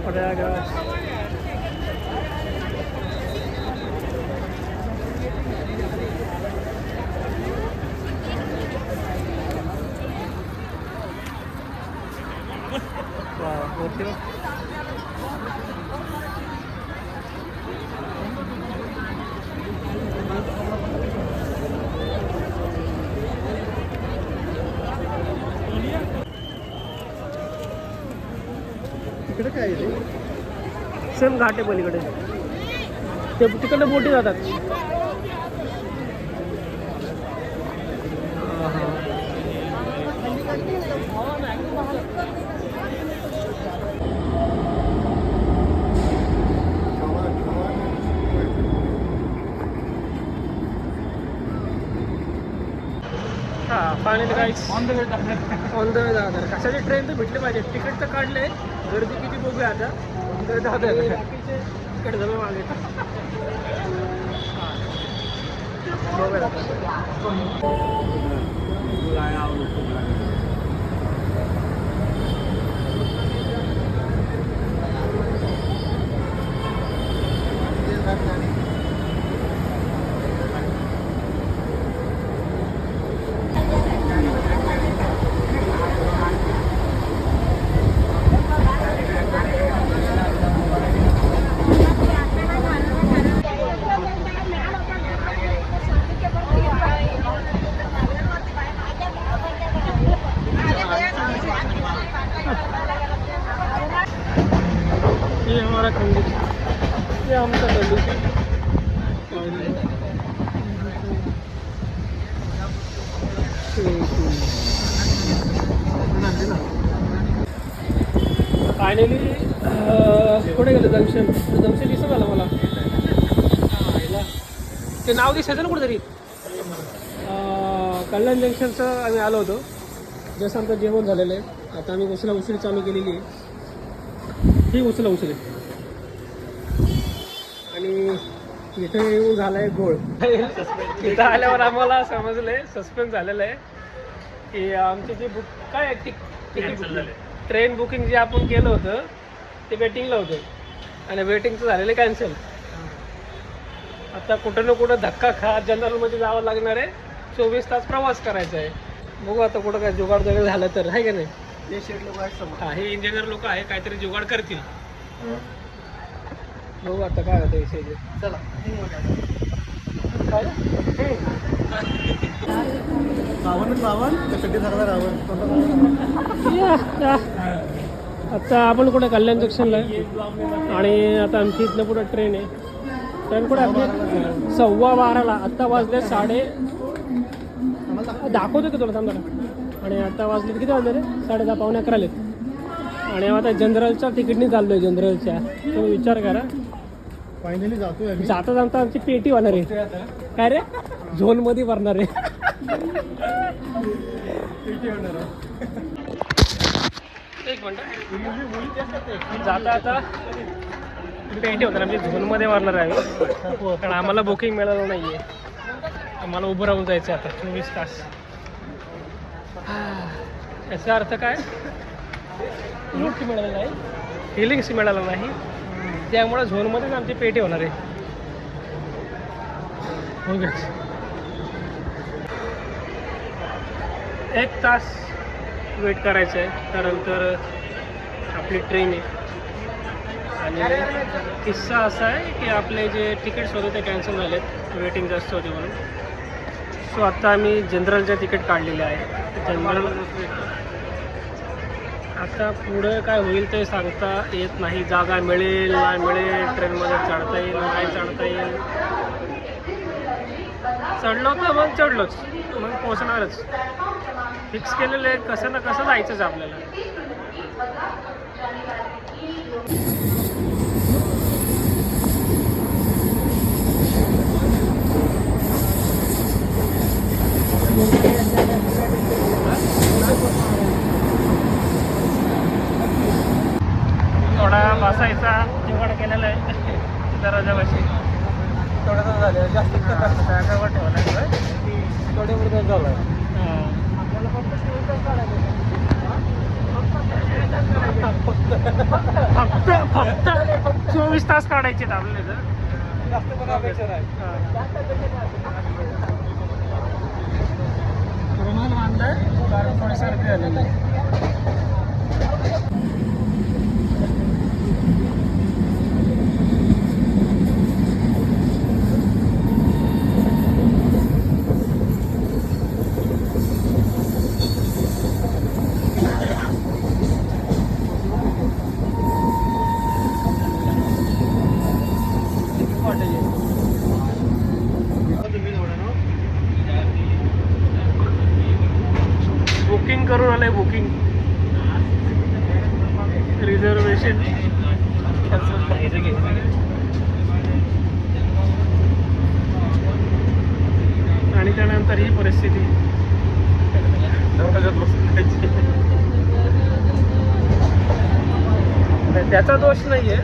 प्रयागराज. इकडे काय आहे? सेम घाट आहे पलीकडे. ते तिकडनं बोटी जातात. Finally guys on the way जाणार. कशाची ट्रेन तर भेटली पाहिजे. तिकीट तर काढले. गर्दी किती बघूया आता. इकडे जवळ मागे ये हमारा खंडित. ये आमचा खंडित. फायनली कुठे गेलं जंक्शन. जंक्शन दिसत झालं मला. ते नाव दिसायचं ना कुठेतरी. कल्याण जंक्शनचं आम्ही आलो होतो. जसं आमचं जेवण झालेलं आहे. आता आम्ही उशीर चालू केलेली आहे. ही उचला आणि इथे येऊन झाला आहे गोळ. इथं आल्यावर आम्हाला समजलं आहे, सस्पेन्स झालेलं आहे की आमची जी काय तिकीट ट्रेन बुकिंग जे आपण केलं होतं ते वेटिंगला होतं आणि वेटिंगचं झालेलं कॅन्सल. आता कुठं ना कुठं धक्का खात जनरलमध्ये जावं लागणार आहे. 24 तास प्रवास करायचा आहे. बघू आता कुठं काय जुगाड वगैरे झालं तर आहे का नाही. हा हे इंजिनियर लोक आहे, काहीतरी जुगाड करतील. बघू आता काय होतं विषय. चला आता आपण कुठे कल्याण जंक्शनला आहे आणि आता आमची इथलं पुढं ट्रेन आहे. ट्रेन कुठे आपली 12:15. आत्ता वाजले दाखवतो की तुला थांबा. आणि आता वाजले किती वाजले रे? 10:30 पावणे 11 आलेत. आणि आता जनरलच्या तिकीटनी चाललो आहे. जनरलच्या तुम्ही विचार करा. फायनली जातोय. जाता आमची पेटी होणार आहे. काय रे झोनमध्ये भरणार आहे. एक मिनटं. जाता आता पेटी होणार आमची झोनमध्ये भरणार आहे. कारण आम्हाला बुकिंग मिळालं नाही आहे. आम्हाला उभं राहून जायचं आता 24 तास. याचा अर्थ काय? लुक मिळालं नाही, फिलिंग्स मिळालं नाही. त्यामुळे झोनमध्येच आमची पेटी होणार आहे. ओके 1 तास वेट करायचं आहे. त्यानंतर आपली ट्रेन आहे. आणि किस्सा असा आहे की आपले जे तिकीट्स होते ते कॅन्सल झालेत. वेटिंग जास्त होते म्हणून. सो आत्ता आम्ही जनरलचे तिकीट काढलेले आहे. जनरल आता पुढं काय होईल ते सांगता येत नाही. जागा मिळेल नाही मिळेल, ट्रेनमध्ये चढता येईल नाही चढता येईल. चढलो तर मग चढलोच, मग पोचणारच. फिक्स केलेलं आहे. कसं ना कसं जायचंच आपल्याला. थोडा बसायचा जुगाड केलेला आहे दरवाजापाशी. थोडंसं झालं जास्त जागावर ठेवला आहे. थोडे वरती झालं. फक्त फक्त 24 तास काढायचे आहेत आपले तर. जास्त पण अपेक्षा नाही. रुमाल बांधलाय कारण थोडी सर्दी आलेली आहे. बुकिंग करून आलंय बुकिंग रिझर्वेशन आणि त्यानंतर ही परिस्थिती. त्याचा दोष नाहीये.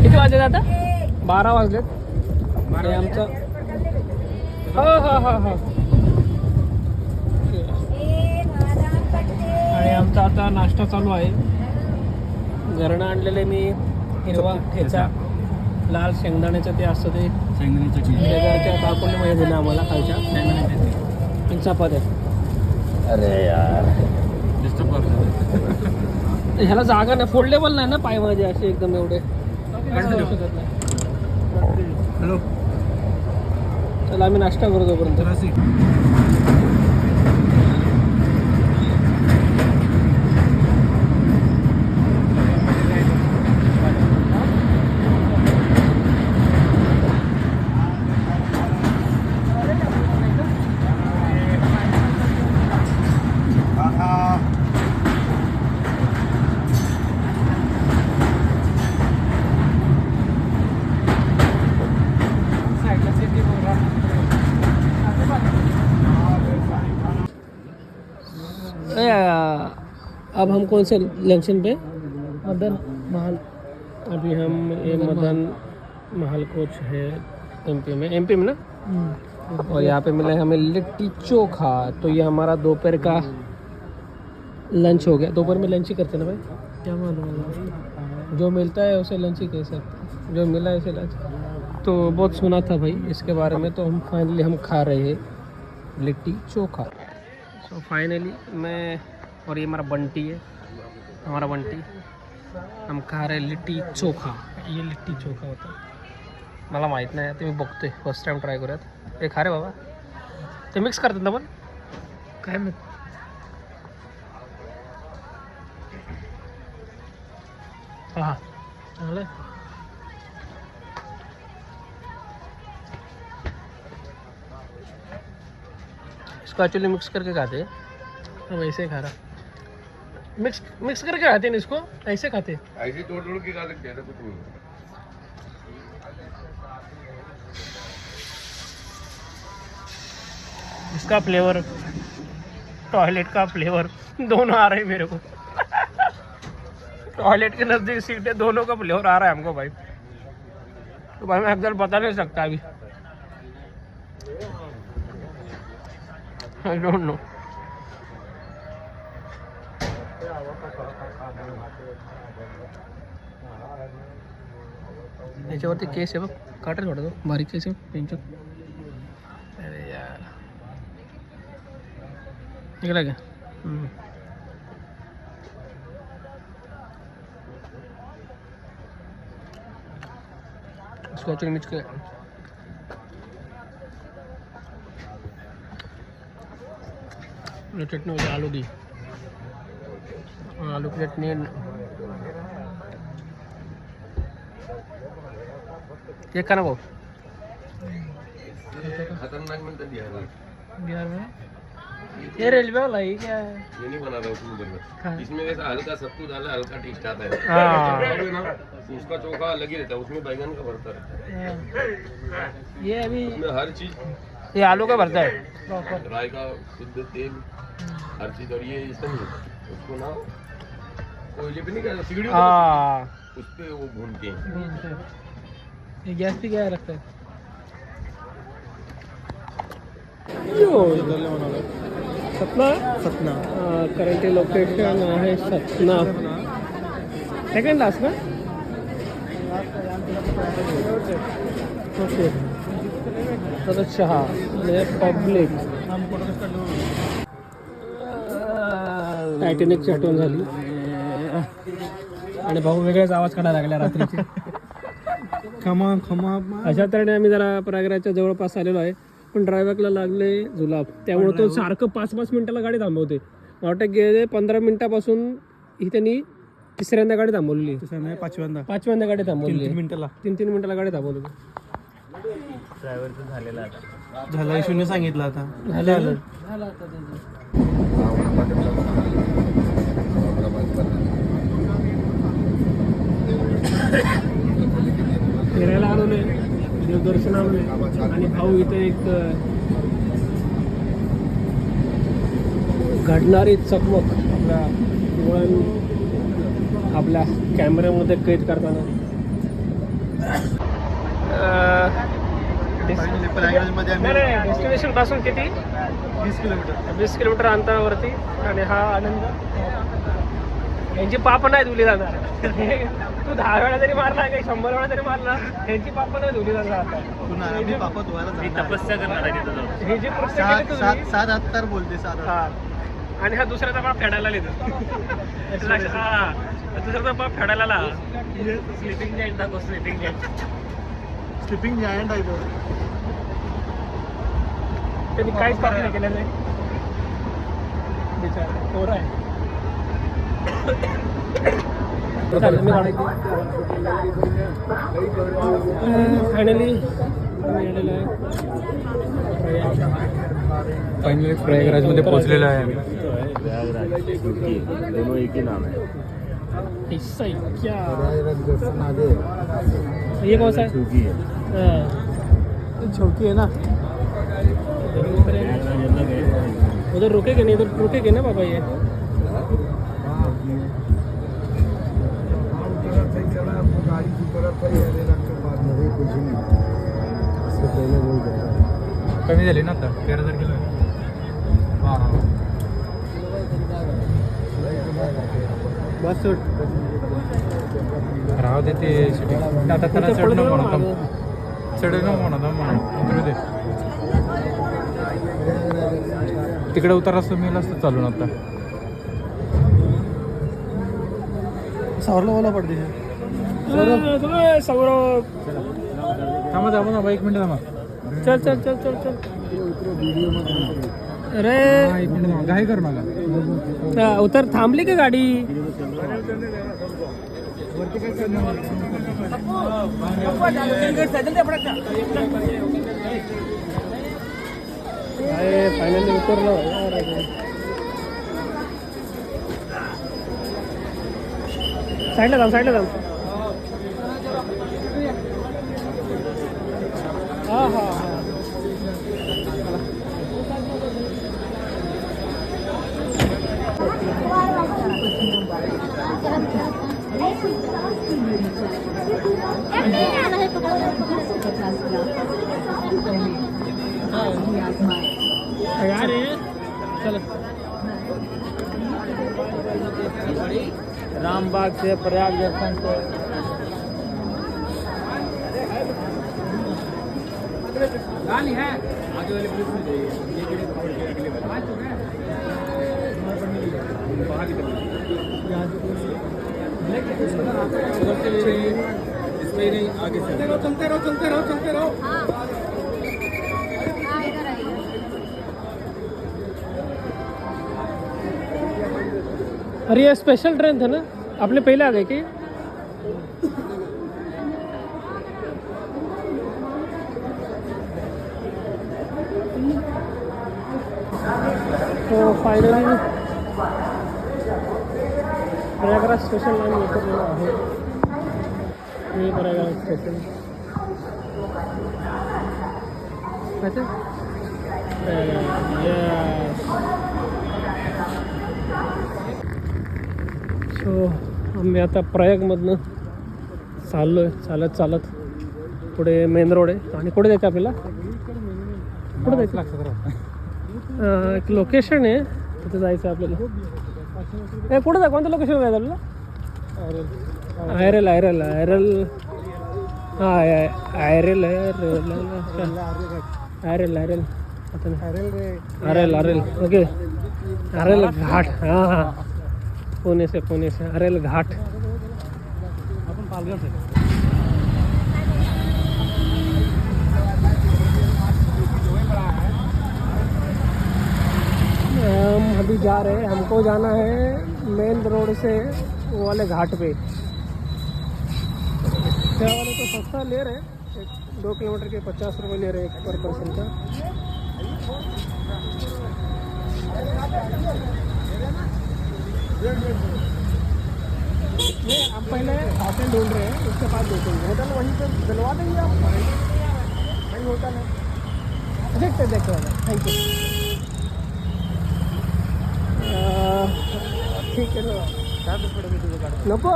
किती वाजले आता? 12 वाजलेत. आणि आमचा आणि आमचा आता नाश्ता चालू आहे. घरनं आणलेले मी हिरवा ठेचा, लाल शेंगदाण्याचं ते असतं ते शेजारच्या काकूने मध्ये दिलं आम्हाला खायच्या आणि चपात्या. अरे यार ह्याला जागा नाही, फोल्डेबल नाही ना पाय माझे असे एकदम एवढे. हॅलो, चला आम्ही नाश्ता करू तोपर्यंत. अब हम कौन से जंक्शन पे? मदन महल. अभी हम ये मदन महल कोच है एमपी में ना. और यहाँ पे मिला है हमें लिट्टी चोखा. तो ये हमारा दोपहर का लंच हो गया. दोपहर में लंच ही करते ना भाई, क्या मालूम, जो मिलता है उसे लंच ही कह सकते, जो मिला है उसे लंच. तो बहुत सुना था भाई इसके बारे में, तो हम फाइनली हम खा रहे हैं लिट्टी चोखा. सो फाइनली मैं और ये हमारा बंटी है, हमारा बंटी, हम खा रहे लिट्टी चोखा. ये लिट्टी चोखा होता है, मला माहीत नाही, तुम्ही बघतोय फर्स्ट टाइम ट्राय करूयात. हे खा रे बाबा, ते मिक्स करतात ना पण काय माहित. हाँ चांगलं आहे. इसको एक्चुअली मिक्स करके खाते हैं, हम ऐसे ही खा रहा. मिक्स करके खाते हैं इसको, ऐसे खाते. ऐसे तोड़ के खा सकते हैं ना कुछ. इसका फ्लेवर, टॉयलेट का फ्लेवर दोनों आ रहे हैं मेरे को. टॉयलेट के नज़दीक सीट है, दोनों का फ्लेवर आ रहा है हमको भाई. तो भाई मैं एकदम बता नहीं सकता अभी, आई डोंट नो. याच्यावरती केस आहे बघ, काटेल थोडं तो बारीक केस आहे पेंचूत. अरे यार निकला क्या? इसको एक्चुअली मिक्स कर. चटनी होती आलू की, और आलू की चटनी ये खाना भाऊ. खतरनाक म्हणतात बिहार. बिहार में ये रेलवे वाला है क्या है? ये नहीं बना रहा उसमें हाँ। बर्गर इसमें ऐसा हल्का सत्तू डाला हल्का टेस्ट आता है हाँ। है ना, उसका चोखा अलग ही रहता है उसमें बैंगन का भरता रहता है ये अभी उसमें हर चीज ये आलू का भरता है राई का शुद्ध तेल हर चीज और ये इसका नहीं होता उसको ना कोयले पे नहीं कहता सीढ़ी हाँ उस पे वो भूनते हैं ये गैस भी क्या रखता है सतना सतना करंटली लोकेशन आहे सतना सेकंड लास्ट ना ओके तर चहा पब्लिक टायटॅनिकची आठवण झाली आणि भाऊ वेगळाच आवाज काढायला लागला रात्रीचे खमा खमा अशा तऱ्हेने आम्ही जरा प्रयागराजच्या जवळपास आलेलो आहे पण ड्रायव्हरला लागले जुलाब त्यामुळे तो सारखं 5-5 मिनिटाला गाडी थांबवते मला वाटतं गेले 15 मिनिटापासून ही त्यांनी तिसऱ्यांदा गाडी थांबवलेली तसं नाही पाचव्यांदा गाडी थांबवली 3 मिनिटाला 3 मिनिटाला गाडी थांबवली झालं शून्य सांगितलं आता झालं फिरायला आलो नाही देवदर्शन आलो नाही आणि भाऊ इथं एक घडणारी चकमक आपल्या डोळ्यांनी आपल्या कॅमेऱ्यामध्ये कैद करताना डेस्टिनेशन पासून किती 20 किलोमीटर अंतरावरती आणि हा आनंद यांची पाप नाही धुली जाणार तू 10 वेळा जरी मारला काही 100 वेळा जरी मारला यांची पाप नाही धुली जाणार आता तपस्या करणार हे जे प्रत्येक केली तुम्ही, 7 बोलते 7 हा. आणि हा दुसऱ्याचा बाप फेडायला लिहितो हा दुसऱ्याचा बाप फेडायला ला स्लिपिंग जॉईंट दाखव स्लिपिंग जॉईंट स्लिपिंग जायंट आहे तो त्यांनी काहीच पाप नाही केलं नाही बिचारा पोर आहे फायनली फायनली प्रयागराजमध्ये पोहोचलेलो आहे आम्ही दोनों एक ही नाम है ऐसा ही क्या ये कौन सा है हाँ छोटी है ना उधर रुकेगे नहीं इधर रुकेगे ना बाबा ये कमी झाली ना आता 13,000 किलो बस राहू दे ते आता त्याला चढणं म्हणत चढणं म्हणत उतरू दे तिकडे उतार असतो मी असतं चालून आता सावरला ओला पडते सौरभ थांबा थांबा थांबा 1 मिनिट थांबा चल चल चल चल चल अरे एक मिनिट थांबा घाई कर मला उतर थांबली का गाडी फायनली उतरलो साईडला थांब साईडला थांब हा हा हा चलो रामबाग से प्रयाग दर्शन से गाली है इसमें नहीं आगे चलते रहो अरे ये स्पेशल ट्रेन था ना आपने पहले आ गए कि तो फायनली प्रयागराज स्टेशनला आम्ही उतरलेलो आहे. हे प्रयागराज स्टेशन सो आम्ही आता प्रयागमधनं चाललो आहे चालत पुढे मेन रोड आहे. आणि कुठे जायचं आपल्याला? कुठे जायचं? एक लोकेशन आहे तिथे जायचं आहे आपल्याला. कुठं जा? कोणतं लोकेशन जायचं आपल्याला? आयरल हां आयरल ओके. आयरल घाट. हां पुणे से आयरल घाट. आपण पालघर हम अभी जा रहे हैं. हमको जाना है मेन रोड से वो वाले घाट पे. क्या वाले तो सस्ता ले रहे हैं. 2 किलोमीटर के 50 रुपये ले रहे हैं पर पर्सन का. नहीं हम पहले होटल ढूंढ रहे हैं उसके बाद देखेंगे. होटल वहीं पर दिलवा देंगे आप? वहीं होटल है. देखते थैंक यू. ठीक आहे ना. नको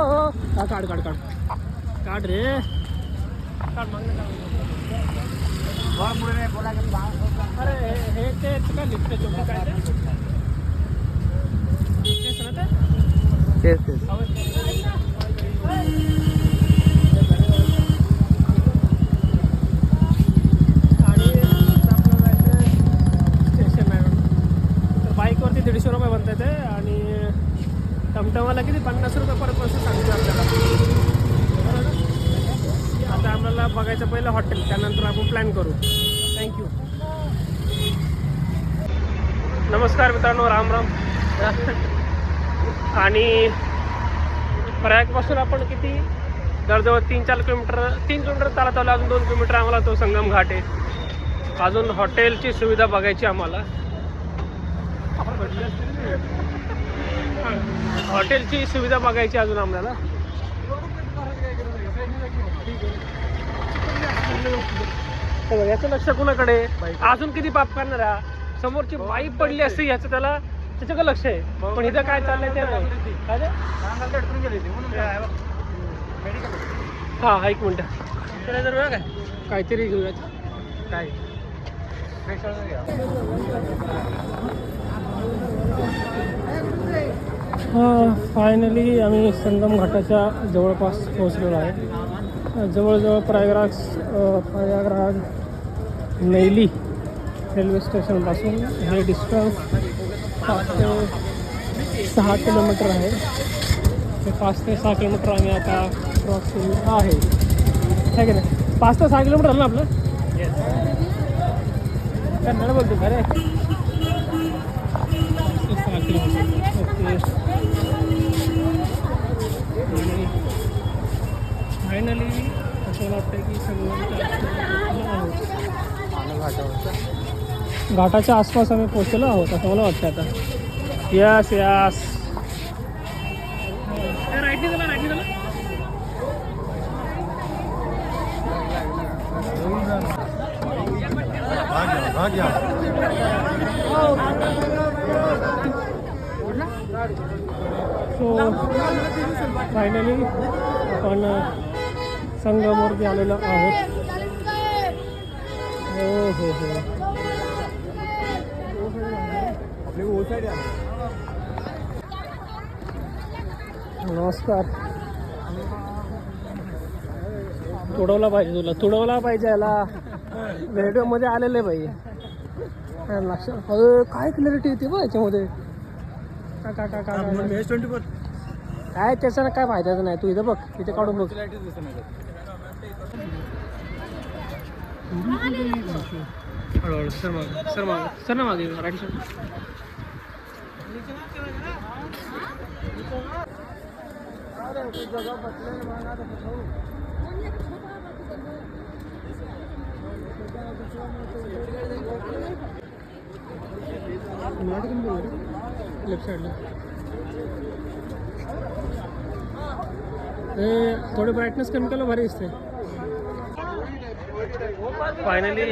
काढ रे. अरे हे तेच का लिफ्ट छोटी काय तेच बाईकवरती 150 रुपये बनत ते. आणि टमटमाला किती 50 रुपये पर पर्सन सांगतो आपल्याला. आता आम्हाला बघायचं पहिलं हॉटेल, त्यानंतर आपण प्लॅन करू. थँक्यू. नमस्कार मित्रांनो, राम राम. आणि प्रयागपासून आपण किती जवळजवळ 3-4 किलोमीटर 3 किलोमीटर चालत आलो. अजून 2 किलोमीटर आम्हाला तो संगम घाट आहे. अजून हॉटेलची सुविधा बघायची आम्हाला. हॉटेलची सुविधा बघायची अजून आम्हाला. याचं लक्ष कुणाकडे? अजून किती पाप करणार आहे? समोरची बाईक पडली असते याचं त्याच्याकडे लक्ष आहे. पण इथं काय चाललंय ते नाही. हा 1 मिनिट काहीतरी घेऊयात. काय फायनली आम्ही संगम घाटाच्या जवळपास पोहोचलेलो आहे. जवळजवळ प्रयागराज नैली रेल्वे स्टेशनपासून हे डिस्टन्स 5 ते 6 किलोमीटर आहे. ते 5 ते 6 किलोमीटर आम्ही आता क्रॉस केलेलं आहे. काय की नाही? 5 ते 6 किलोमीटर आलं ना आपलं? कन्नड बोलतो खरे. 5 ते 6 किलोमीटर ओके. आणि फायनली असं मला वाटतं की सगळं घाटाच्या आसपास आम्ही पोहोचलेलो आहोत असं मला वाटतं आता. यस राईटने झाला. सो फायनली आपण संगमवरती आलेलो आहोत. हो नमस्कार. तुडवला पाहिजे तुडवला पाहिजे याला. व्हिडिओमध्ये आलेले बाई लक्षात. काय क्लॅरिटी येते बघ याच्यामध्ये. काय त्याचं काय फायद्याचं नाही. तू इथं बघ, इथे काढून बघ. हळूहळू सर ना मागे राईट साईड. लेफ्ट साईडला हे थोडं ब्राईटनेस कमी केलं भारी दिसते. फायनली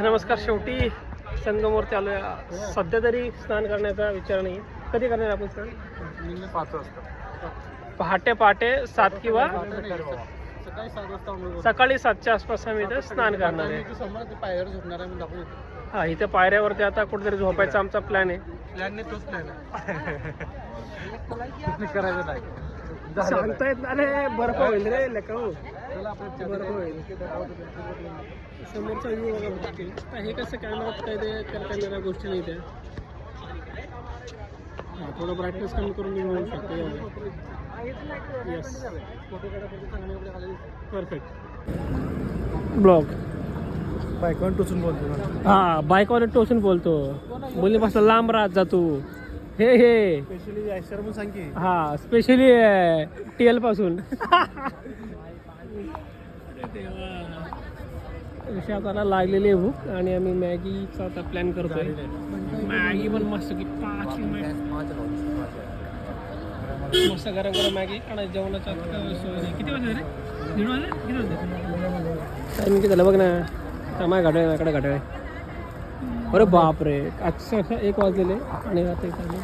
नमस्कार. शेवटी संगमवरती आलो आहे. सध्या तरी स्नान करण्याचा विचार नाही. कधी करणार आपण स्नान? 5 वाजता पहाटे 7 किंवा सकाळी 7च्या आसपास आम्ही इथं स्नान करणार आहे. पायऱ्यावर झोपणार आहे दाखवून. हा, इथे पायऱ्यावरती आता कुठेतरी झोपायचा आमचा प्लॅन आहे. तोच प्लॅन आहे करायचं नाही. सांगतायत ना रे, बर्फ होईल रे लेकाऊ, बर्फ होईल. समोरचा व्ह्यू बघा बघते. हे कसं कॅमेरात काय ते करता येणाऱ्या गोष्टी नाही त्या. हा, थोडं ब्राईटनेस कमी करून मी म्हणू शकतो. Yes, perfect. ब्लॉग बायकोन टोचून बोलतो. हा, बाईकवर टोचून बोलतो. बोलण्यापासून लांब राहत जा तू. हे स्पेशली आयशर पण सांग की. हा, स्पेशली TL पासून. आता लागलेली आहे भूक आणि आम्ही मॅगीचा आता प्लॅन करतोय. मॅगी पण मस्त की मस्त गरम गरम मॅगी आणि जेवणाचा सोय नाही. किती वाजले रे? 1:30 वाजले? किती वाजले? टायमिंग किती झालं बघ ना. माझ्या घड्याळ माझ्याकडे घड्याळ आहे. अरे बापरे, अक्षरशः 1 वाजलेले आणि आता एक आले.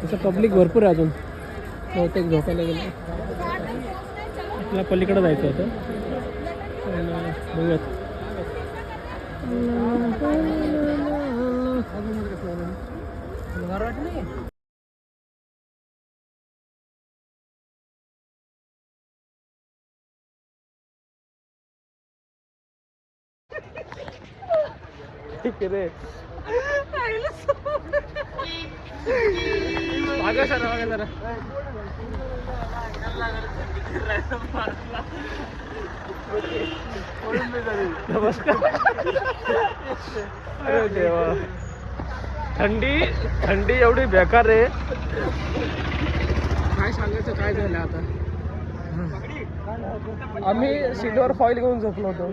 तसं पब्लिक भरपूर आहे अजून. बहुतेक झोपायला गेलं. आपल्याला पलीकडे जायचं होतं. बघूयात. ठीक आहे रे. मागे सरा मागे जरा. नमस्कार. अरे देवा, थंडी एवढी बेकार आहे. काय सांगायचं, काय झालं आता. आम्ही सीटवर फॉईल घेऊन झोपलो होतो.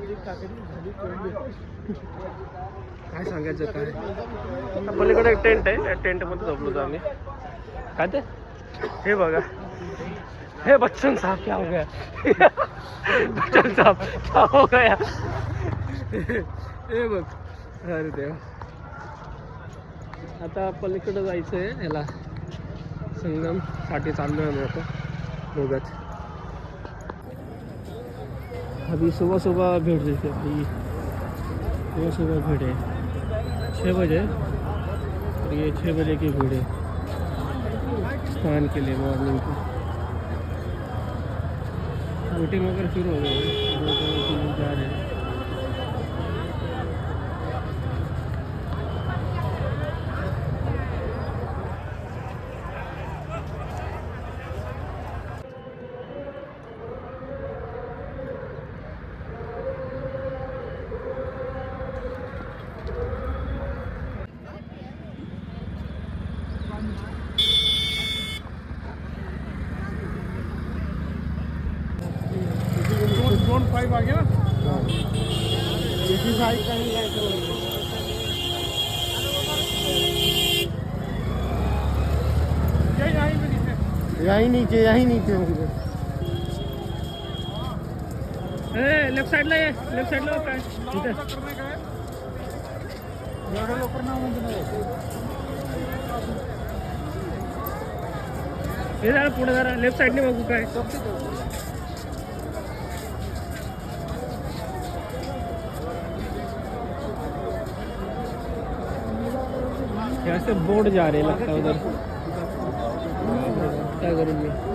काय सांगायचं काय. पलीकडे एक टेंट आहे, त्या टेंटमध्ये झोपलो होतो आम्ही. काय ते हे बघा. हे बच्चन साहब क्या हो गया. बच्चन साहब क्या हो गया. हे बघ. अरे देवा, आता पलीकडे जायचं आहे ह्याला. संगमसाठी चाललो आहे आम्ही आता दोघंच. अभी सुबह भीड़ जैसे अभी सुबह भीड़ है 6 बजे और ये 6 बजे की भीड़ है स्नान के लिए मॉर्निंग की. मीटिंग वगैरह शुरू हो गई है. 2 लोग जा रहे हैं. आ गया यहीं नीचे लेफ्ट साइडला ये. लेफ्ट साइडला काय तिथे एवढ्या लवकर नाव म्हणजे हे जरा पुढे जरा लेफ्ट साईडने बघू काय. ऐसे बोर्ड जा रहे लगता है उधर, क्या करूँगी।